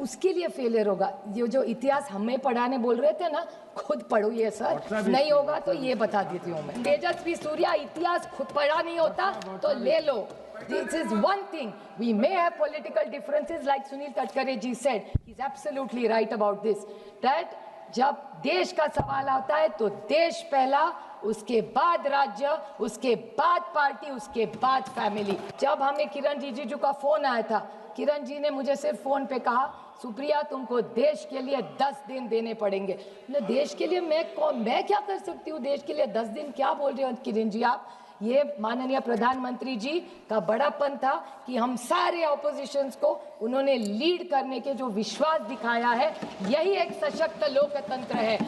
उसके लिए फेलियर होगा। ये जो इतिहास हमें पढ़ाने बोल रहे थे ना, खुद पढ़ो ये सर, नहीं होगा तो ये बता देती हूँ मैं। तेजस्वी सूर्या इतिहास खुद पढ़ा नहीं होता तो ले लो। This is one thing. We may have political differences, like Sunil Tadkare ji said. He's absolutely right about this. That जब देश का सवाल आता है तो देश पहला, उसके बाद राज्य, उसके बाद पार्टी, उसके बाद फैमिली। जब हमें किरण रिजिजू का फोन आया था, किरण जी ने मुझे सिर्फ फोन पे कहा, सुप्रिया तुमको देश के लिए 10 दिन देने पड़ेंगे। देश के लिए मैं क्या कर सकती हूँ? देश के लिए 10 दिन क्या बोल रहे हो किरण जी आप? ये माननीय प्रधानमंत्री जी का बड़ापन था कि हम सारे ऑपोजिशंस को उन्होंने लीड करने के जो विश्वास दिखाया है, यही एक सशक्त लोकतंत्र है।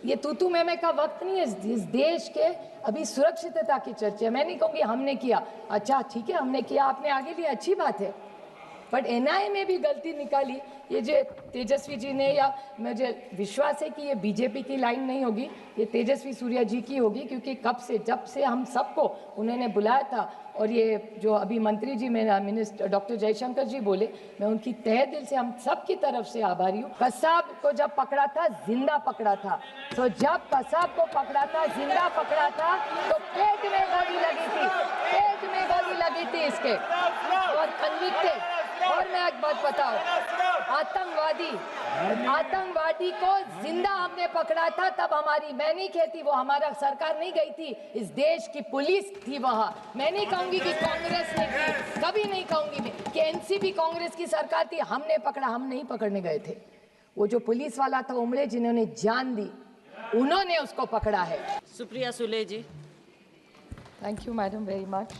ये तूतू मैमे का वक्त नहीं है। इस देश के अभी सुरक्षितता की चर्चा, मैं नहीं कहूँगी हमने किया, अच्छा ठीक है हमने किया, आपने आगे लिया, अच्छी बात है, बट एनआईए में भी गलती निकाली। ये जो तेजस्वी जी ने, या मुझे विश्वास है कि ये बीजेपी की लाइन नहीं होगी, ये तेजस्वी सूर्या जी की होगी, क्योंकि जब से हम सबको उन्होंने बुलाया था, और ये जो अभी मंत्री जी मेरा मिनिस्टर डॉक्टर जयशंकर जी बोले, मैं उनकी तहे दिल से हम सब की तरफ से आभारी हूँ। कसाब को जब पकड़ा था, जिंदा पकड़ा था, तो जब कसाब को पकड़ा था, जिंदा पकड़ा था, तो पेट में गोली लगी थी, पेट में गोली लगी थी इसके, और कन्विक्टेड। और मैं एक बात बताऊं, आतंकवादी को जिंदा हमने पकड़ा था, तब हमारी, मैं नहीं कहती वो हमारा सरकार नहीं गई थी, इस देश की पुलिस थी वहां। मैं नहीं कहूंगी कि कांग्रेस ने की, कभी नहीं कहूंगी मैं कि एनसीपी कांग्रेस की सरकार थी, हमने पकड़ा, हम नहीं पकड़ने गए थे। वो जो पुलिस वाला था उमड़े, जिन्होंने जान दी, उन्होंने उसको पकड़ा है। Supriya Sule ji. Thank you madam very much.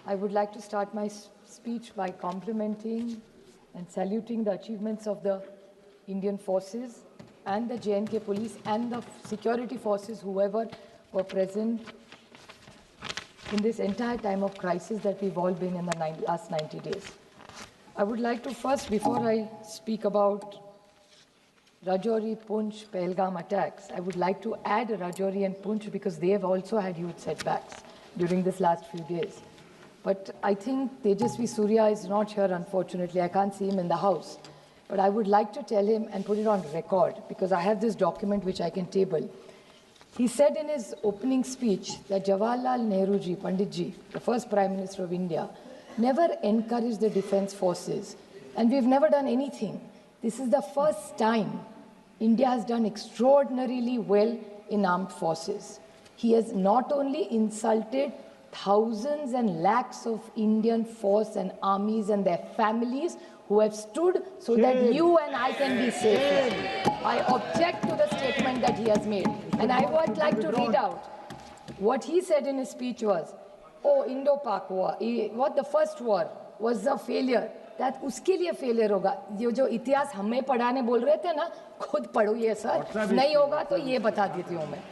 I would like to start my speech by complimenting and saluting the achievements of the Indian forces and the JNK police and the security forces, whoever were present in this entire time of crisis that we've all been in the last 90 days. I would like to first, before I speak about Rajouri, Poonch, Pahalgam attacks, I would like to add Rajouri and Poonch because they have also had huge setbacks during this last few days. But I think Tejasvi Surya is not here, unfortunately. I can't see him in the house. But I would like to tell him and put it on record, because I have this document which I can table. He said in his opening speech that Jawaharlal Nehru ji, Pandit ji, the first Prime Minister of India, never encouraged the defense forces. And we've never done anything. This is the first time India has done extraordinarily well in armed forces. He has not only insulted thousands and lakhs of Indian force and armies and their families who have stood so that you and I can be safe. I object to the statement that he has made. And I would like to read out what he said in his speech was, oh, Indo-Pak war, what the first war was a failure. That उसके लिए failure होगा। ये जो इतिहास हमें पढ़ाने बोल रहे थे ना, खुद पढ़ो ये सर, नहीं होगा तो ये बता देती हूँ मैं।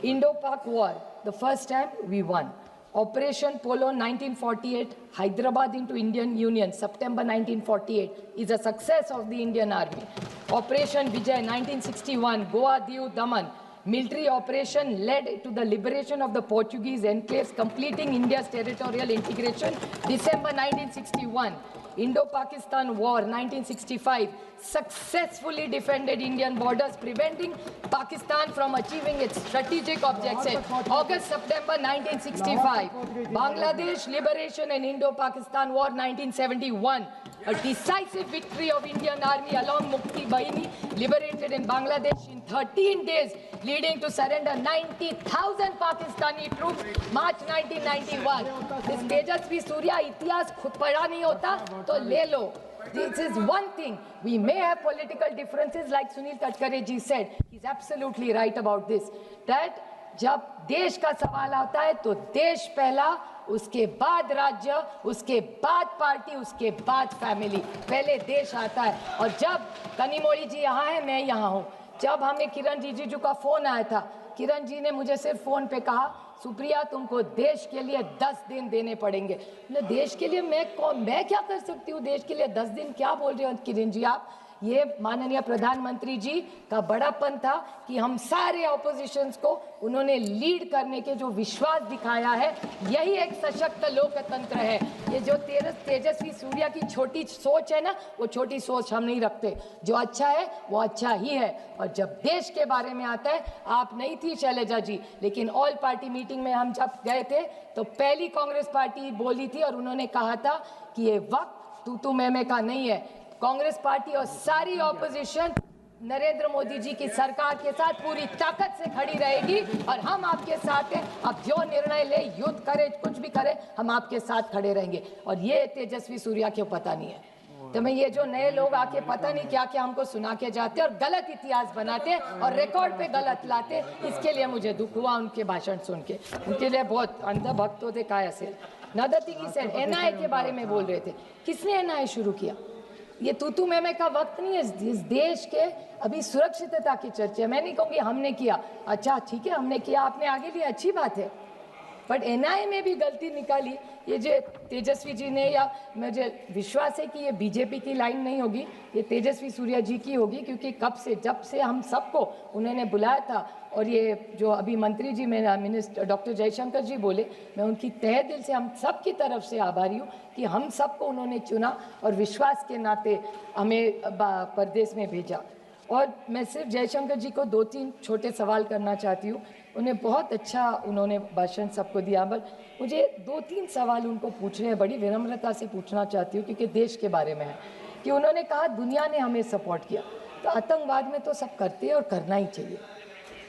Indo-Pak war, the first time we won. Operation Polo 1948, Hyderabad into Indian Union, September 1948, is a success of the Indian Army. Operation Vijay 1961, Goa, Diu, Daman, military operation led to the liberation of the Portuguese enclaves, completing India's territorial integration, December 1961. Indo-Pakistan War 1965 successfully defended Indian borders, preventing Pakistan from achieving its strategic objectives. August-September 1965. Bangladesh liberation and Indo-Pakistan War 1971. A decisive victory of Indian Army along Mukti Bahini, liberated in Bangladesh in 13 days, leading to surrender 90,000 Pakistani troops, March 1991. This Tejasvi Surya इतिहास खुद पढ़ा नहीं होता तो ले लो. This is one thing. We may have political differences, like Sunil Tadkare ji said. He's absolutely right about this. That जब देश का सवाल आता है तो देश पहला, उसके बाद राज्य, उसके बाद पार्टी, उसके बाद फैमिली, पहले देश आता है. और जब कनिमोळी जी यहाँ है, मैं यहाँ हूँ, जब हमें किरण रिजिजू का फोन आया था, किरण जी ने मुझे सिर्फ फोन पे कहा, सुप्रिया तुमको देश के लिए 10 दिन देने पड़ेंगे. देश के लिए मैं क्या कर सकती हूँ? देश के लिए 10 दिन क्या बोल रहे हो किरण जी आप? ये माननीय प्रधानमंत्री जी का बड़ापन था कि हम सारे ऑपोजिशंस को उन्होंने लीड करने के जो विश्वास दिखाया है, यही एक सशक्त लोकतंत्र है। ये जो तेजस्वी सूर्या की छोटी सोच है ना, वो छोटी सोच हम नहीं रखते। जो अच्छा है वो अच्छा ही है। और जब देश के बारे में आता है, आप नहीं थी शैलजा जी, लेकिन ऑल पार्टी मीटिंग में हम जब गए थे तो पहली कांग्रेस पार्टी बोली थी और उन्होंने कहा था कि ये वक्त तू मैं का नहीं है। कांग्रेस पार्टी और सारी ऑपोजिशन नरेंद्र मोदी जी की सरकार के साथ पूरी ताकत से खड़ी रहेगी और हम आपके साथ हैं। आप जो निर्णय ले, युद्ध करे, कुछ भी करे, हम आपके साथ खड़े रहेंगे। और ये तेजस्वी सूर्या क्यों पता नहीं है। तो मैं ये जो नए लोग आके पता नहीं क्या क्या हमको सुना के जाते और गलत इतिहास बनाते और रिकॉर्ड पे गलत लाते, इसके लिए मुझे दुख हुआ उनके भाषण सुन के। उनके लिए बहुत अंधभक्त होते काय असेल। नदती की सेन एनआईए के बारे में बोल रहे थे। किसने एनआईए शुरू किया? ये तू मैं का वक्त नहीं है। इस देश के अभी सुरक्षितता की चर्चा, मैं नहीं कहूँगी हमने किया, अच्छा ठीक है हमने किया, आपने आगे लिया, अच्छी बात है, बट एनआईए में भी गलती निकाली। ये जो तेजस्वी जी ने, या मुझे विश्वास है कि ये बीजेपी की लाइन नहीं होगी, ये तेजस्वी सूर्या जी की होगी, क्योंकि जब से हम सबको उन्होंने बुलाया था। और ये जो अभी मंत्री जी मेरा मिनिस्टर डॉक्टर जयशंकर जी बोले, मैं उनकी तहे दिल से हम सब की तरफ से आभारी हूँ कि हम सबको उन्होंने चुना और विश्वास के नाते हमें प्रदेश में भेजा। और मैं सिर्फ जयशंकर जी को 2-3 छोटे सवाल करना चाहती हूँ। उन्हें बहुत अच्छा उन्होंने भाषण सबको दिया, बट मुझे 2-3 सवाल उनको पूछने हैं, बड़ी विनम्रता से पूछना चाहती हूँ, क्योंकि देश के बारे में है। कि उन्होंने कहा दुनिया ने हमें सपोर्ट किया, तो आतंकवाद में तो सब करते हैं और करना ही चाहिए,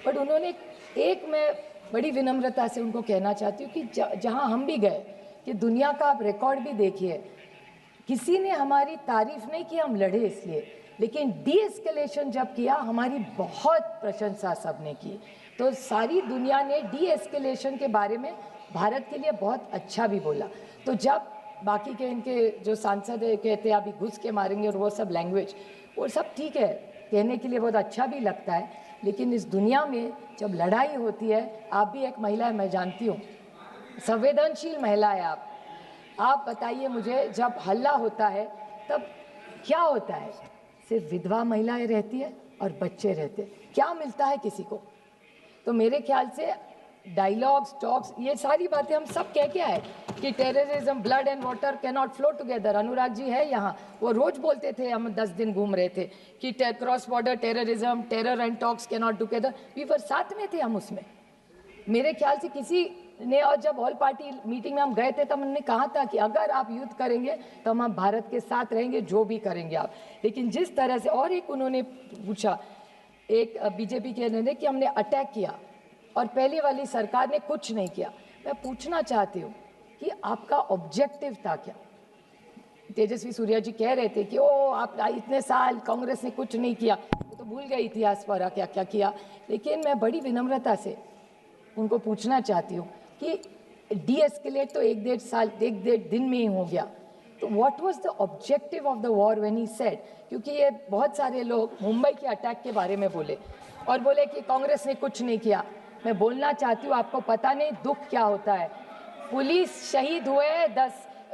बट उन्होंने मैं बड़ी विनम्रता से उनको कहना चाहती हूँ कि जहाँ हम भी गए, कि दुनिया का आप रिकॉर्ड भी देखिए, किसी ने हमारी तारीफ नहीं की, हम लड़े इसलिए, लेकिन डी एस्केलेशन जब किया हमारी बहुत प्रशंसा सबने की। तो सारी दुनिया ने डी एस्केलेशन के बारे में भारत के लिए बहुत अच्छा भी बोला। तो जब बाकी के इनके जो सांसद कहते हैं अभी घुस के मारेंगे और वो सब लैंग्वेज, वो सब ठीक है, कहने के लिए बहुत अच्छा भी लगता है, लेकिन इस दुनिया में जब लड़ाई होती है, आप भी एक महिला है, मैं जानती हूँ, संवेदनशील महिला है आप बताइए मुझे, जब हल्ला होता है तब क्या होता है? सिर्फ विधवा महिलाएं रहती है और बच्चे रहते हैं, क्या मिलता है किसी को? तो मेरे ख्याल से डायलॉग्स, टॉक्स, ये सारी बातें हम सब कह के आए कि terrorism, blood and water can not flow together. Anurag ji है यहाँ, वो रोज बोलते थे, हम 10 दिन घूम रहे थे कि cross border terrorism, terror and talks can not together, we were साथ में थे हम उसमें। मेरे ख्याल से किसी ने, और जब ऑल पार्टी मीटिंग में हम गए थे तब हमने कहा था कि अगर आप युद्ध करेंगे तो हम भारत के साथ रहेंगे, जो भी करेंगे आप। लेकिन जिस तरह से, और एक उन्होंने पूछा, एक बीजेपी के ने कि हमने अटैक किया और पहली वाली सरकार ने कुछ नहीं किया। मैं पूछना चाहती हूँ कि आपका ऑब्जेक्टिव था क्या? तेजस्वी सूर्या जी कह रहे थे कि ओ आप इतने साल कांग्रेस ने कुछ नहीं किया, तो भूल गए इतिहास पर क्या क्या किया। लेकिन मैं बड़ी विनम्रता से उनको पूछना चाहती हूँ कि डी एस्केलेट तो 1-1.5 दिन में ही हो गया, तो what was the objective of the war when he said, क्योंकि ये बहुत सारे लोग मुंबई के अटैक के बारे में बोले और बोले कि कांग्रेस ने कुछ नहीं किया। मैं बोलना चाहती हूँ, आपको पता नहीं दुख क्या होता है। पुलिस शहीद हुए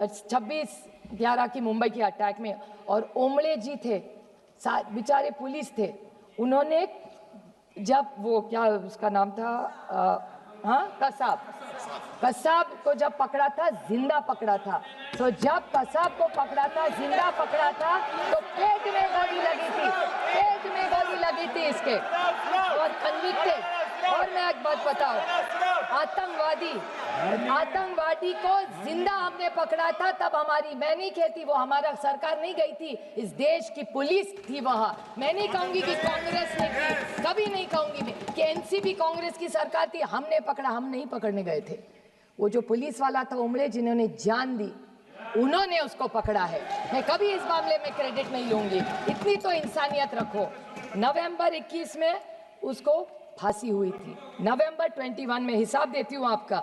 26/11 की मुंबई के अटैक में, और ओमड़े जी थे, बेचारे पुलिस थे, उन्होंने जब वो क्या उसका नाम था, कसाब को जब पकड़ा था, जिंदा पकड़ा था। तो जब कसाब को पकड़ा था, जिंदा पकड़ा था, तो पेट में गोली लगी थी, पेट में गोली लगी थी इसके, और कन्विक्टेड। और मैं एक बात बताऊं, आतंकवादी को जिंदा हमने पकड़ा था, तब हमारी, मैं नहीं कहती वो हमारा सरकार नहीं गई थी, इस देश की पुलिस थी वहां। मैं नहीं कहूंगी कि कांग्रेस ने की, कभी नहीं कहूंगी मैं कि एनसीपी कांग्रेस की सरकार थी, हमने पकड़ा, हम नहीं पकड़ने गए थे। वो जो पुलिस वाला था उमड़े, जिन्होंने जान दी, उन्होंने उसको पकड़ा है। मैं कभी इस मामले में क्रेडिट नहीं लूंगी, इतनी तो इंसानियत रखो। नवंबर 21 में उसको फांसी हुई थी, नवंबर 21 में, हिसाब देती हूँ आपका।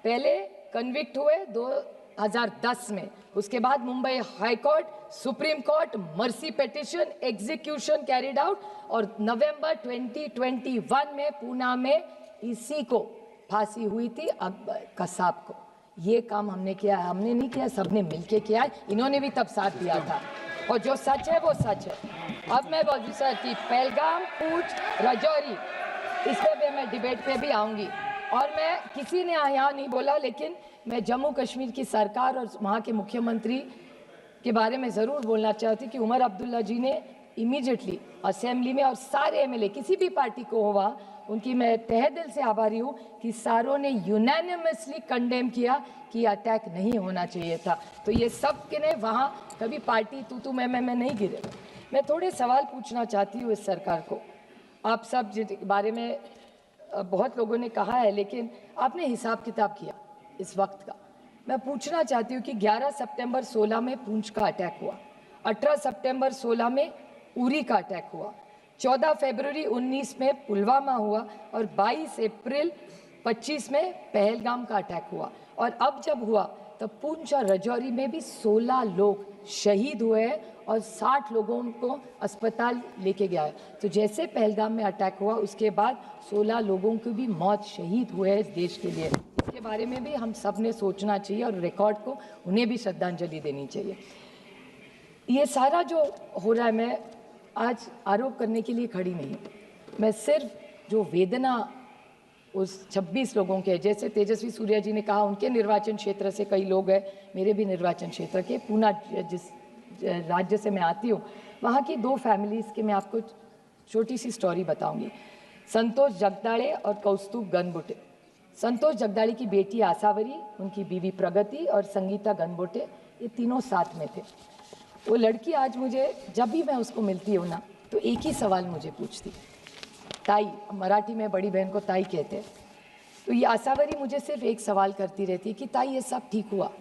पहले कन्विक्ट हुए 2010 में, उसके बाद Mumbai high court, supreme court, mercy petition, execution carried out, और नवंबर 2021 में पूना में इसी को फांसी हुई थी, कसाब को। ये काम हमने किया है, हमने नहीं किया, सबने मिलके किया है, इन्होंने भी तब साथ दिया था। और जो सच है वो सच है। अब मैं बोलूँ सर कि पहलगाम, पूंछ, राजौरी, इस पे भी मैं डिबेट पे भी आऊँगी। और मैं किसी ने यहाँ नहीं बोला, लेकिन मैं जम्मू कश्मीर की सरकार और वहाँ के मुख्यमंत्री के बारे में ज़रूर बोलना चाहती कि उमर अब्दुल्ला जी ने इमीडिएटली असेंबली में, और सारे एमएलए किसी भी पार्टी को हुआ, उनकी मैं तहे दिल से आभारी हूँ कि सारों ने यूनानिमसली कंडेम किया कि अटैक नहीं होना चाहिए था। तो ये सब के ने वहाँ कभी पार्टी तू मैं नहीं गिरे। मैं थोड़े सवाल पूछना चाहती हूँ इस सरकार को। आप सब बारे में बहुत लोगों ने कहा है, लेकिन आपने हिसाब किताब किया इस वक्त का। मैं पूछना चाहती हूँ कि 11 सितंबर 16 में पूंछ का अटैक हुआ, 18 सितंबर 16 में उरी का अटैक हुआ, 14 फरवरी 19 में पुलवामा हुआ, और 22 अप्रैल 25 में पहलगाम का अटैक हुआ। और अब जब हुआ तब पूंछ और राजौरी में भी 16 लोग शहीद हुए हैं और 60 लोगों को अस्पताल लेके गया है। तो जैसे पहलगाम में अटैक हुआ उसके बाद 16 लोगों की भी मौत, शहीद हुए हैं इस देश के लिए। इसके बारे में भी हम सब ने सोचना चाहिए और रिकॉर्ड को उन्हें भी श्रद्धांजलि देनी चाहिए। ये सारा जो हो रहा है, मैं आज आरोप करने के लिए खड़ी नहीं हूँ। मैं सिर्फ जो वेदना उस 26 लोगों के, जैसे तेजस्वी सूर्या जी ने कहा उनके निर्वाचन क्षेत्र से कई लोग हैं, मेरे भी निर्वाचन क्षेत्र के, पूना जिस राज्य से मैं आती हूँ, वहाँ की 2 फैमिलीज़ के मैं आपको छोटी सी स्टोरी बताऊंगी। संतोष जगदाड़े और कौस्तुभ गनबोटे। संतोष जगदाड़े की बेटी आसावरी, उनकी बीवी प्रगति और संगीता गनबोटे, ये तीनों साथ में थे। वो लड़की आज मुझे, जब भी मैं उसको मिलती हूँ ना, तो एक ही सवाल मुझे पूछती, ताई, मराठी में बड़ी बहन को ताई कहते हैं। तो ये आसावरी मुझे सिर्फ एक सवाल करती रहती कि ताई ये सब ठीक हुआ,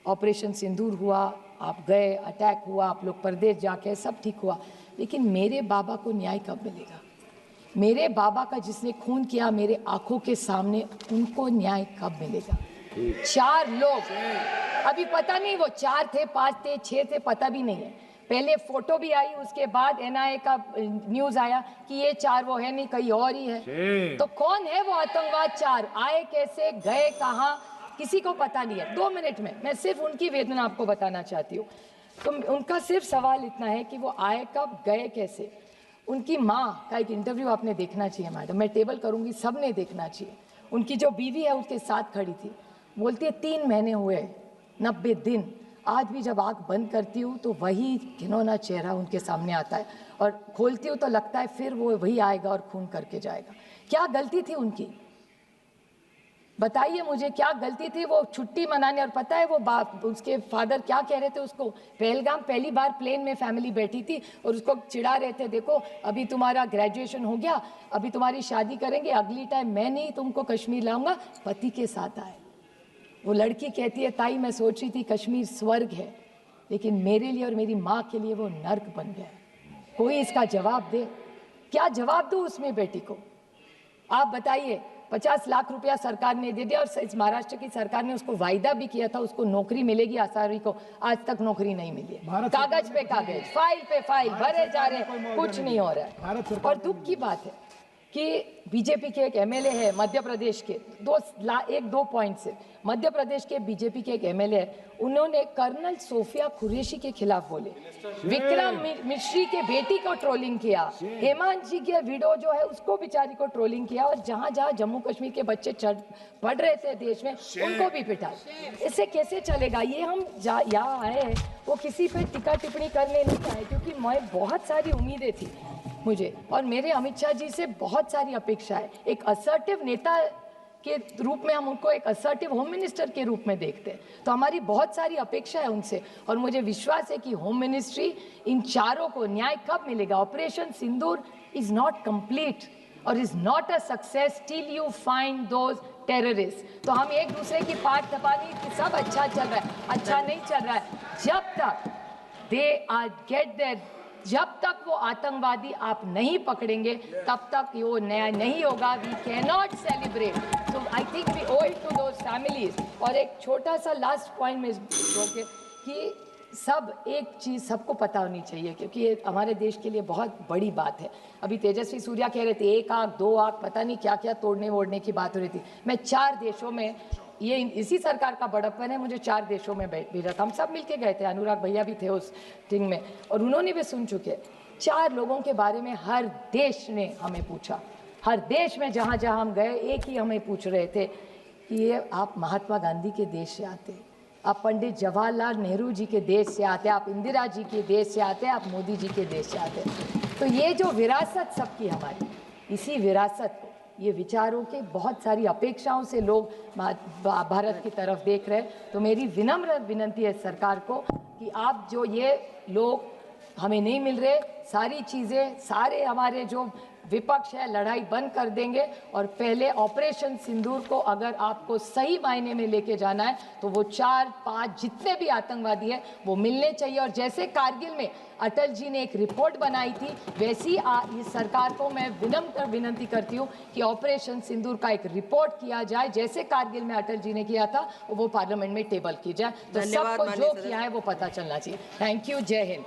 ऑपरेशन सिंदूर हुआ, आप गए, अटैक हुआ, आप लोग परदेश जाके, सब ठीक हुआ, लेकिन मेरे बाबा को न्याय कब मिलेगा? मेरे बाबा का जिसने खून किया मेरे आंखों के सामने, उनको न्याय कब मिलेगा? 4 लोग, अभी पता नहीं वो 4 थे, 5 थे, 6 थे, पता भी नहीं है। पहले फोटो भी आई, उसके बाद एनआईए का न्यूज आया कि ये 4 वो है नहीं, कहीं और ही है। तो कौन है वो आतंकवाद 4? आए कैसे, गए कहाँ, किसी को पता नहीं है। 2 मिनट में मैं सिर्फ उनकी वेदना आपको बताना चाहती हूँ। तो उनका सिर्फ सवाल इतना है कि वो आए कब, गए कैसे। उनकी माँ का एक इंटरव्यू आपने देखना चाहिए मैडम, मैं टेबल करूँगी, सब ने देखना चाहिए। उनकी जो बीवी है उसके साथ खड़ी थी, बोलती है 3 महीने हुए, 90 दिन, आज भी जब आँख बंद करती हूँ तो वही घिनौना चेहरा उनके सामने आता है, और खोलती हूँ तो लगता है फिर वो वही आएगा और खून करके जाएगा। क्या गलती थी उनकी? बताइए मुझे, क्या गलती थी वो छुट्टी मनाने? और पता है वो बाप, उसके फादर क्या कह रहे थे उसको? पहलगाम पहली बार प्लेन में फैमिली बैठी थी और उसको चिढ़ा रहे थे, देखो अभी तुम्हारा ग्रेजुएशन हो गया, अभी तुम्हारी शादी करेंगे, अगली टाइम मैं नहीं तुमको कश्मीर लाऊंगा, पति के साथ आए। वो लड़की कहती है, ताई मैं सोच रही थी कश्मीर स्वर्ग है, लेकिन मेरे लिए और मेरी माँ के लिए वो नर्क बन गया। कोई इसका जवाब दे, क्या जवाब दूँ उसमें बेटी को? आप बताइए। 50 लाख रुपया सरकार ने दे दिया, और इस महाराष्ट्र की सरकार ने उसको वायदा भी किया था उसको नौकरी मिलेगी, आसावरी को आज तक नौकरी नहीं मिली है। कागज पे कागज, फाइल पे फाइल भरे जा रहे, कुछ नहीं हो रहा है। और दुख की बात है कि बीजेपी के एक एमएलए है मध्य प्रदेश के, 2 पॉइंट से, मध्य प्रदेश के बीजेपी के एक एमएलए है, उन्होंने कर्नल सोफिया कुरैशी के खिलाफ बोले, विक्रम मिश्री के बेटी को ट्रोलिंग किया, हेमंत जी के विडो जो है उसको बेचारी को ट्रोलिंग किया, और जहां जहां जम्मू कश्मीर के बच्चे पढ़ रहे थे देश में उनको भी पिटा। इससे कैसे चलेगा? ये हम यहाँ आए हैं वो किसी पे टीका टिप्पणी करने नहीं आए, क्योंकि मैं बहुत सारी उम्मीदें थी मुझे, और मेरे अमित शाह जी से बहुत सारी अपेक्षा है। एक असर्टिव नेता के रूप में हम उनको एक असर्टिव होम मिनिस्टर के रूप में देखते हैं, तो हमारी बहुत सारी अपेक्षा है उनसे, और मुझे विश्वास है कि होम मिनिस्ट्री इन 4 को न्याय कब मिलेगा? Operation Sindoor is not complete और is not a success till you find those terrorist. तो हम एक दूसरे की पाठ थपानी कि सब अच्छा चल रहा है, अच्छा नहीं चल रहा है। जब तक दे आर गेट देयर, जब तक वो आतंकवादी आप नहीं पकड़ेंगे तब तक वो न्याय नहीं होगा। We can not celebrate, so I think we owe it to those families। और एक छोटा सा लास्ट पॉइंट में कि सब एक चीज़ सबको पता होनी चाहिए, क्योंकि ये हमारे देश के लिए बहुत बड़ी बात है। अभी तेजस्वी सूर्या कह रहे थे 1 आंख 2 आंख, पता नहीं क्या क्या तोड़ने वोड़ने की बात हो रही थी। मैं 4 देशों में ये इसी सरकार का बड़प्पन है, मुझे 4 देशों में भेजा था, हम सब मिलके गए थे, अनुराग भैया भी थे उस टीम में, और उन्होंने भी सुन चुके। 4 लोगों के बारे में हर देश ने हमें पूछा, हर देश में जहाँ जहाँ हम गए एक ही हमें पूछ रहे थे कि ये आप महात्मा गांधी के देश से आते, आप पंडित जवाहरलाल नेहरू जी के देश से आते, आप इंदिरा जी के देश से आते, आप मोदी जी के देश से आते। तो ये जो विरासत सबकी हमारी, इसी विरासत को, ये विचारों के बहुत सारी अपेक्षाओं से लोग भारत की तरफ देख रहे हैं। तो मेरी विनम्र विनंती है सरकार को कि आप जो ये लोग हमें नहीं मिल रहे, सारी चीज़ें, सारे हमारे जो विपक्ष है लड़ाई बंद कर देंगे, और पहले ऑपरेशन सिंदूर को अगर आपको सही मायने में लेके जाना है तो वो 4-5 जितने भी आतंकवादी हैं वो मिलने चाहिए। और जैसे कारगिल में अटल जी ने एक रिपोर्ट बनाई थी, वैसी इस सरकार को मैं विनम्र विनंती करती हूँ कि ऑपरेशन सिंदूर का एक रिपोर्ट किया जाए, जैसे कारगिल में अटल जी ने किया था, वो पार्लियामेंट में टेबल की जाए, तो सबको जो किया है वो पता चलना चाहिए। थैंक यू, जय हिंद।